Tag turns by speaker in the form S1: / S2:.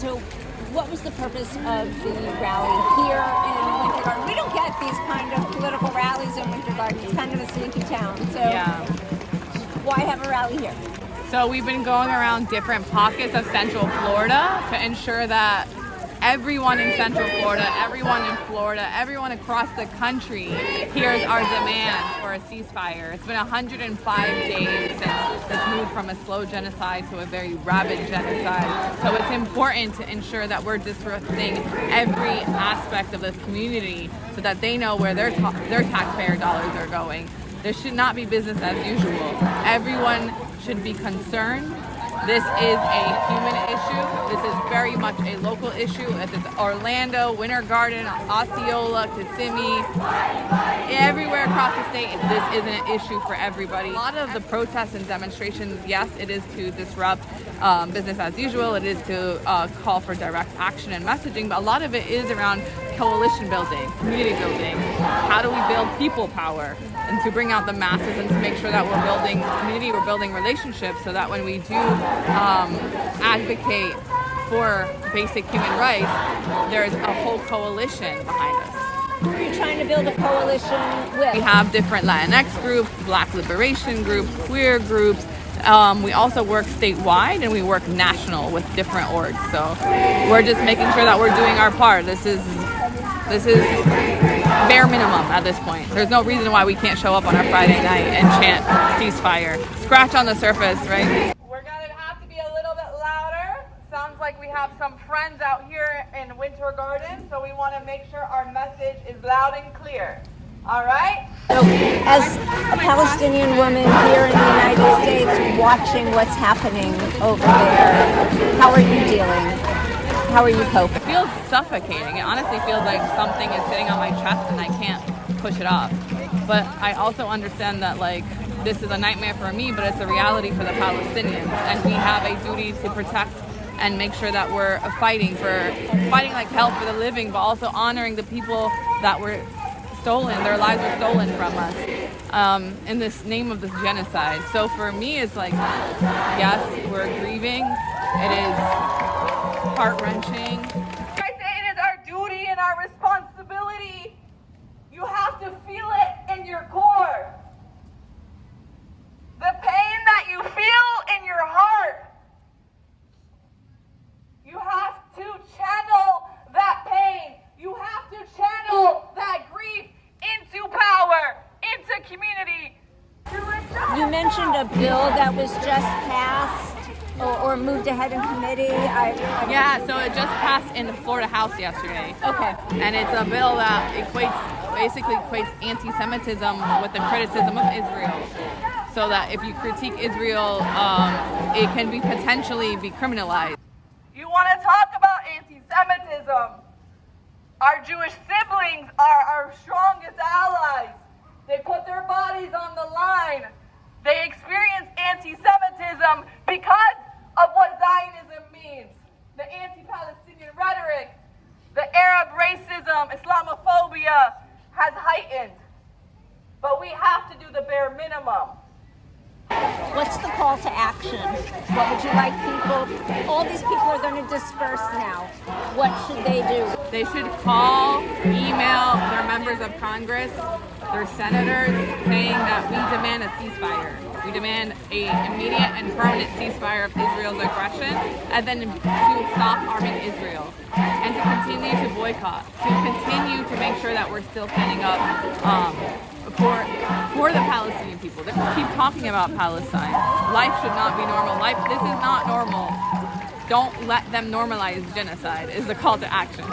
S1: So what was the purpose of the rally here in Winter Garden? We don't get these kind of political rallies in Winter Garden. It's kind of a sleepy town. So why have a rally here?
S2: So we've been going around different pockets of Central Florida to ensure that everyone in Central Florida, everyone in Florida, everyone across the country hears our demand for a ceasefire. It's been 105 days since this moved from a slow genocide to a very rabid genocide. So it's important to ensure that we're disrupting every aspect of the community so that they know where their taxpayer dollars are going. There should not be business as usual. Everyone should be concerned. This is a human issue. This is very much a local issue. If it's Orlando, Winter Garden, Osceola, Kissimmee, everywhere across the state, this is an issue for everybody. A lot of the protests and demonstrations, yes, it is to disrupt business as usual. It is to call for direct action and messaging, but a lot of it is around coalition building, community building. How do we build people power? And to bring out the masses and to make sure that we're building community, we're building relationships so that when we do advocate for basic human rights, there's a whole coalition behind us.
S1: Who are you trying to build a coalition with?
S2: We have different Latinx groups, Black liberation groups, queer groups. We also work statewide and we work national with different orgs. So we're just making sure that we're doing our part. This is bare minimum at this point. There's no reason why we can't show up on a Friday night and chant ceasefire. Scratch on the surface, right? We're gonna have to be a little bit louder. Sounds like we have some friends out here in Winter Garden, so we want to make sure our message is loud and clear. All right?
S1: So, as a Palestinian woman here in the United States watching what's happening over there, how are you dealing? How are you coping?
S2: It feels suffocating. It honestly feels like something is sitting on my chest and I can't push it off. But I also understand that this is a nightmare for me, but it's a reality for the Palestinians. And we have a duty to protect and make sure that we're fighting like hell for the living, but also honoring the people that were stolen, their lives were stolen from us in this name of this genocide. So for me, it's yes, we're grieving. It is heart-wrenching. I say it is our duty and our responsibility. You have to feel it in your core. The pain that you feel in your heart. You have to channel that pain. You have to channel that grief into power, into community.
S1: You mentioned a bill that was just passed or moved ahead in committee.
S2: Yeah, so it just passed in the Florida House yesterday.
S1: Okay.
S2: And it's a bill that basically equates anti-Semitism with the criticism of Israel. So that if you critique Israel, it can be potentially be criminalized. You want to talk about anti-Semitism? Our Jewish siblings are our strongest allies. They put their bodies on the line. They experience anti-Semitism because of what Zionism means. The anti-Palestinian rhetoric, the Arab racism, Islamophobia has heightened. But we have to do the bare minimum.
S1: What's the call to action? What would you like people? All these people are going to disperse now. What should they do?
S2: They should call, email their members of Congress, their senators, saying that we demand a ceasefire. We demand an immediate and permanent ceasefire of Israel's aggression, and then to stop arming Israel, and to continue to boycott, to continue to make sure that we're still standing up for the Palestinian people. They keep talking about Palestine. Life should not be normal. This is not normal. Don't let them normalize genocide is the call to action.